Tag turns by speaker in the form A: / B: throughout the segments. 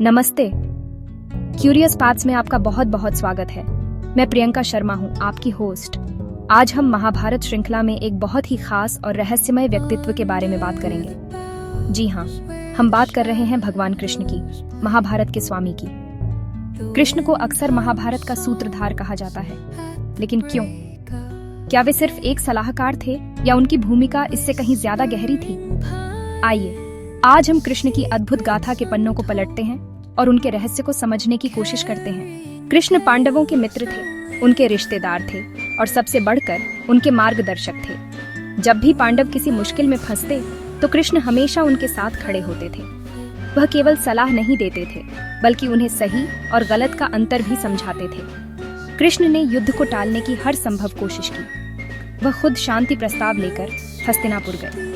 A: नमस्ते। Curious paths में आपका बहुत बहुत स्वागत है। मैं प्रियंका शर्मा हूँ, आपकी होस्ट। आज हम महाभारत श्रृंखला में एक बहुत ही खास और रहस्यमय व्यक्तित्व के बारे में बात करेंगे। जी हाँ, हम बात कर रहे हैं भगवान कृष्ण की, महाभारत के स्वामी की। कृष्ण को अक्सर महाभारत का सूत्रधार कहा जाता है, लेकिन क्यों? क्या वे सिर्फ एक सलाहकार थे या उनकी भूमिका इससे कहीं ज्यादा गहरी थी? आइए, आज हम कृष्ण की अद्भुत गाथा के पन्नों को पलटते हैं और उनके रहस्य को समझने की कोशिश करते हैं। कृष्ण पांडवों के मित्र थे, उनके रिश्तेदार थे और सबसे बढ़कर उनके मार्गदर्शक थे। जब भी पांडव किसी मुश्किल में फंसते तो कृष्ण हमेशा उनके साथ खड़े होते थे। वह केवल सलाह नहीं देते थे, बल्कि उन्हें सही और गलत का अंतर भी समझाते थे। कृष्ण ने युद्ध को टालने की हर संभव कोशिश की। वह खुद शांति प्रस्ताव लेकर हस्तिनापुर गए।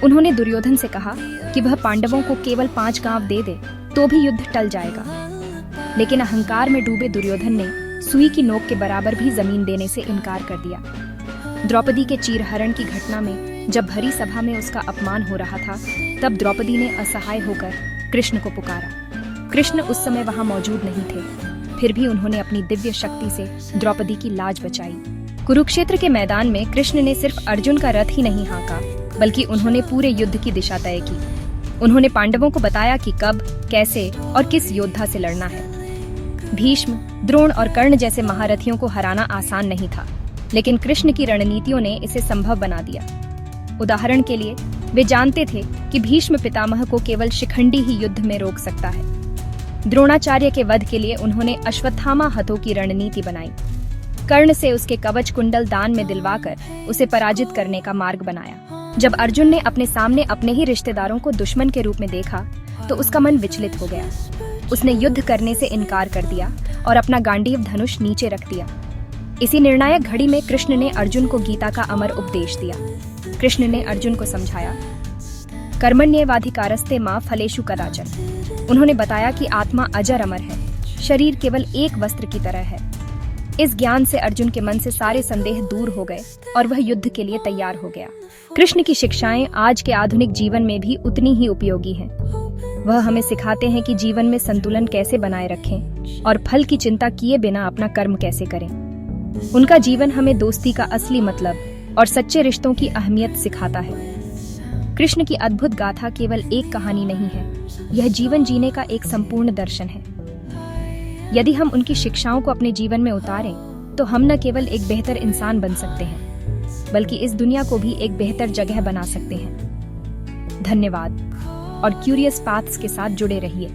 A: उन्होंने दुर्योधन से कहा कि वह पांडवों को केवल 5 गांव दे दे तो भी युद्ध टल जाएगा। लेकिन अहंकार में डूबे दुर्योधन ने सुई की नोक के बराबर भी जमीन देने से इनकार कर दिया। द्रौपदी के चीरहरण की घटना में जब भरी सभा में उसका अपमान हो रहा था, तब द्रौपदी ने असहाय होकर कृष्ण को पुकारा। कृष्ण उस समय वहां मौजूद नहीं थे, फिर भी उन्होंने अपनी दिव्य शक्ति से द्रौपदी की लाज बचाई। कुरुक्षेत्र के मैदान में कृष्ण ने सिर्फ अर्जुन का रथ ही नहीं हाँका, बल्कि उन्होंने पूरे युद्ध की दिशा तय की। उन्होंने पांडवों को बताया कि कब, कैसे और किस योद्धा से लड़ना है। भीष्म, द्रोण और कर्ण जैसे महारथियों को हराना आसान नहीं था, लेकिन कृष्ण की रणनीतियों ने इसे संभव बना दिया। उदाहरण के लिए, वे जानते थे कि भीष्म पितामह को केवल शिखंडी ही युद्ध में रोक सकता है। द्रोणाचार्य के वध के लिए उन्होंने अश्वत्थामा हथों की रणनीति बनाई। कर्ण से उसके कवच कुंडल दान में दिलवाकर उसे पराजित करने का मार्ग बनाया। जब अर्जुन ने अपने सामने अपने ही रिश्तेदारों को दुश्मन के रूप में देखा, तो उसका मन विचलित हो गया। उसने युद्ध करने से इनकार कर दिया और अपना गांडीव धनुष नीचे रख दिया। इसी निर्णायक घड़ी में कृष्ण ने अर्जुन को गीता का अमर उपदेश दिया। कृष्ण ने अर्जुन को समझाया, कर्मण्येवाधिकारस्ते मा फलेषु कदाचन। उन्होंने बताया कि आत्मा अजर अमर है, शरीर केवल एक वस्त्र की तरह है। इस ज्ञान से अर्जुन के मन से सारे संदेह दूर हो गए और वह युद्ध के लिए तैयार हो गया। कृष्ण की शिक्षाएं आज के आधुनिक जीवन में भी उतनी ही उपयोगी हैं। वह हमें सिखाते हैं कि जीवन में संतुलन कैसे बनाए रखें और फल की चिंता किए बिना अपना कर्म कैसे करें। उनका जीवन हमें दोस्ती का असली मतलब और सच्चे रिश्तों की अहमियत सिखाता है। कृष्ण की अद्भुत गाथा केवल एक कहानी नहीं है, यह जीवन जीने का एक संपूर्ण दर्शन है। यदि हम उनकी शिक्षाओं को अपने जीवन में उतारें, तो हम न केवल एक बेहतर इंसान बन सकते हैं, बल्कि इस दुनिया को भी एक बेहतर जगह बना सकते हैं। धन्यवाद और क्यूरियस पाथ्स के साथ जुड़े रहिए।